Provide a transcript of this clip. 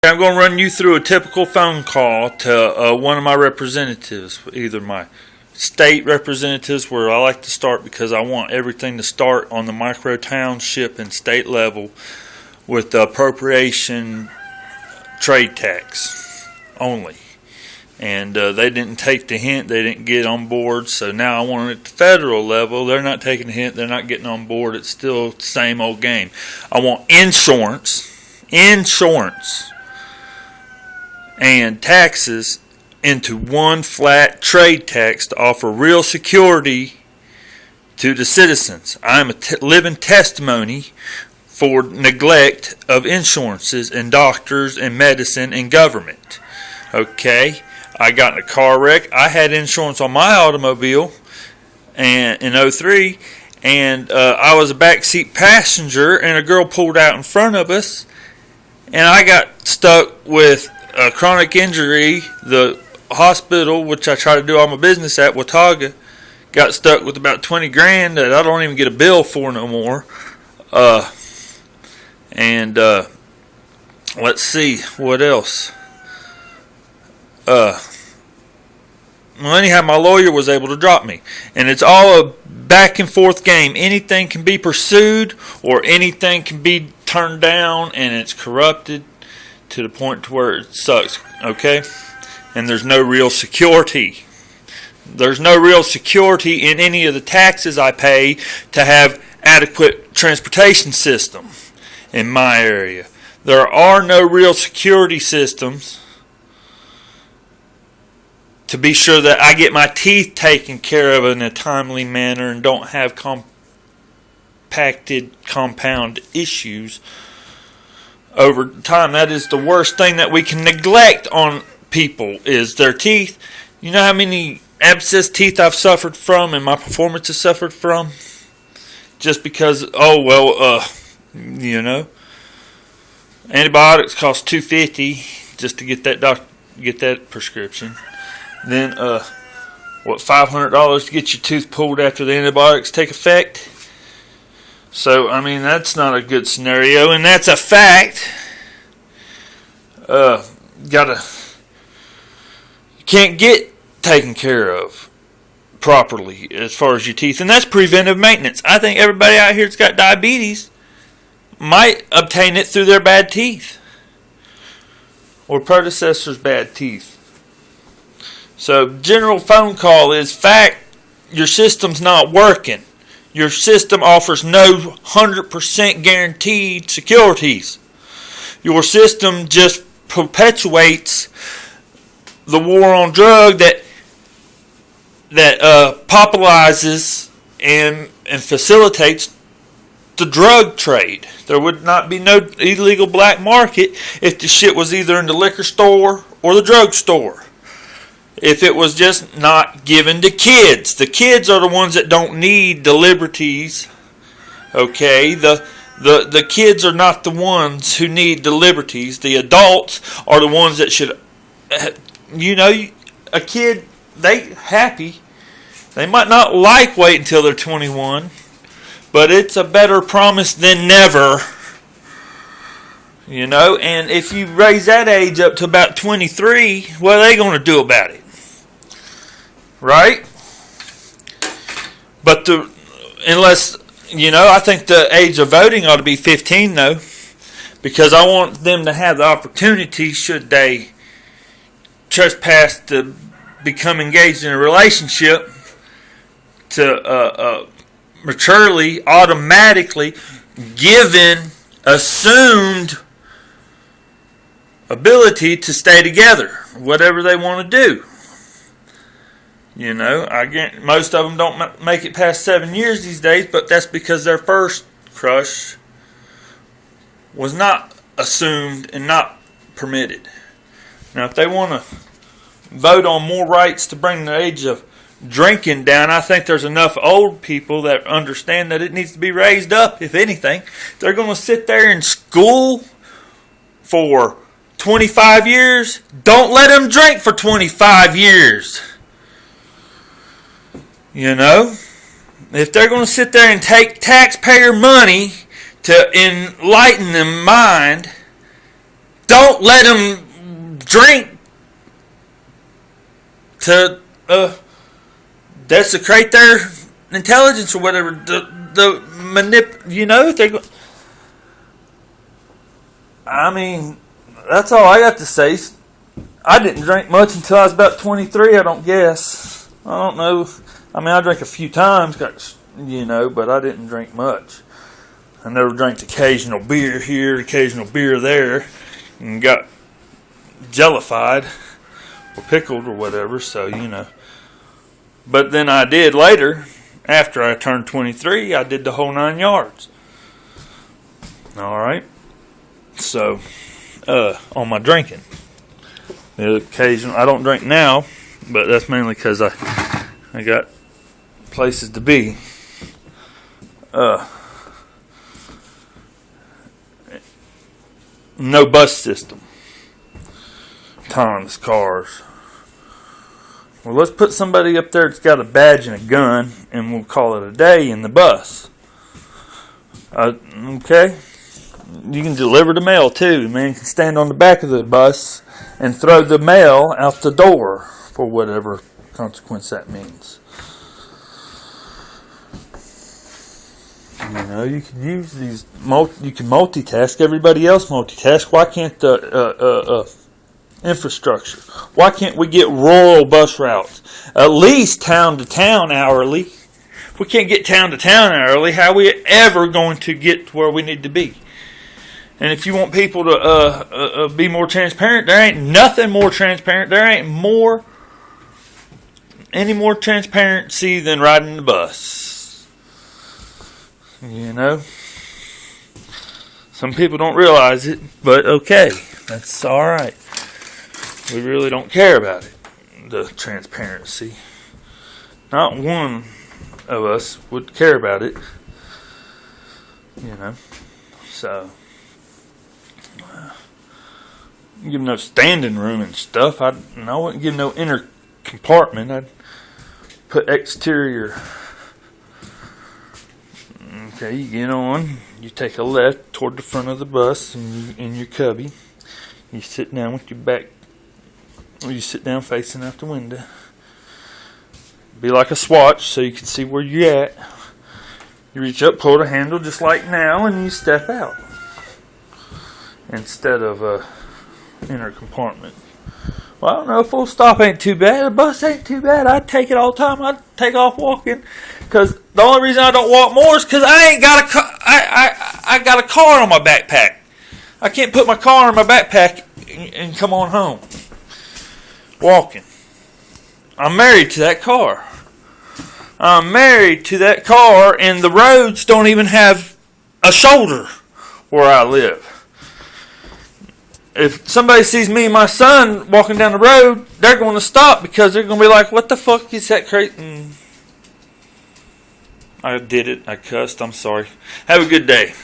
I'm going to run you through a typical phone call to one of my representatives, either my state representatives, where I like to start because I want everything to start on the micro township and state level with the appropriation trade tax only. And they didn't take the hint, they didn't get on board, so now I want it at the federal level. They're not taking the hint, they're not getting on board. It's still the same old game. I want insurance and taxes into one flat trade tax to offer real security to the citizens. I am a living testimony for neglect of insurances and doctors and medicine and government. Okay, I got in a car wreck. I had insurance on my automobile and in '03, and I was a backseat passenger, and a girl pulled out in front of us, and I got stuck with a chronic injury. The hospital, which I try to do all my business at, Watauga, got stuck with about 20 grand that I don't even get a bill for no more. Let's see what else. Well, anyhow, my lawyer was able to drop me, and it's all a back and forth game. Anything can be pursued, or anything can be turned down, and it's corrupted to the point to where it sucks, okay? And there's no real security. There's no real security in any of the taxes I pay to have adequate transportation system in my area. There are no real security systems to be sure that I get my teeth taken care of in a timely manner and don't have compound issues over time. That is the worst thing that we can neglect on people, is their teeth. You know how many abscess teeth I've suffered from and my performance has suffered from? Just because, antibiotics cost $250 just to get that prescription. Then $500 to get your tooth pulled after the antibiotics take effect. So, I mean, that's not a good scenario, and that's a fact. You can't get taken care of properly as far as your teeth, and that's preventive maintenance. I think everybody out here that's got diabetes might obtain it through their bad teeth or predecessors' bad teeth. So, general phone call is fact. Your system's not working. Your system offers no 100% guaranteed securities. Your system just perpetuates the war on drug that popularizes and facilitates the drug trade. There would not be no illegal black market if the shit was either in the liquor store or the drug store. If it was just not given to kids. The kids are the ones that don't need the liberties. Okay? The kids are not the ones who need the liberties. The adults are the ones that should, a kid, they happy. They might not like wait until they're 21, but it's a better promise than never. And if you raise that age up to about 23, what are they going to do about it? Right? But I think the age of voting ought to be 15, though, because I want them to have the opportunity, should they trespass to become engaged in a relationship, to maturely, automatically, given, assumed ability to stay together, whatever they want to do. Most of them don't make it past 7 years these days, but that's because their first crush was not assumed and not permitted. Now, if they want to vote on more rights to bring the age of drinking down, I think there's enough old people that understand that it needs to be raised up, if anything. They're going to sit there in school for 25 years. Don't let them drink for 25 years. If they're going to sit there and take taxpayer money to enlighten their mind, don't let them drink to desecrate their intelligence or whatever. I mean, that's all I got to say. I didn't drink much until I was about 23, I don't guess. I don't know. I mean, I drank a few times, but I didn't drink much. I never drank occasional beer here, occasional beer there, and got jellified or pickled or whatever, so. But then I did later, after I turned 23, I did the whole 9 yards. All right. So, on my drinking. The occasional, I don't drink now, but that's mainly because I got places to be. No bus system. Autonomous cars. Well, let's put somebody up there that's got a badge and a gun, and we'll call it a day in the bus. Okay? You can deliver the mail too. Man can stand on the back of the bus and throw the mail out the door for whatever consequence that means. You can use these. You can multitask. Everybody else multitask. Why can't the infrastructure? Why can't we get rural bus routes? At least town to town hourly. If we can't get town to town hourly, how are we ever going to get to where we need to be? And if you want people to be more transparent, there ain't nothing more transparent. There ain't any more transparency than riding the bus. Some people don't realize it, but okay, that's all right. We really don't care about it, the transparency. Not one of us would care about it, so... give no standing room and stuff. I wouldn't give no inner compartment. I'd put exterior. Okay, you get on. You take a left toward the front of the bus in your cubby. You sit down with your back, or you sit down facing out the window. Be like a swatch so you can see where you're at. You reach up, pull the handle just like now, and you step out. Instead of inner compartment. Well, I don't know, full stop ain't too bad. A bus ain't too bad. I take it all the time. I take off walking. Because the only reason I don't walk more is because I ain't got a car. I got a car on my backpack. I can't put my car in my backpack and come on home. Walking. I'm married to that car. I'm married to that car, and the roads don't even have a shoulder where I live. If somebody sees me and my son walking down the road, they're going to stop because they're going to be like, what the fuck is that crazy? I did it. I cussed. I'm sorry. Have a good day.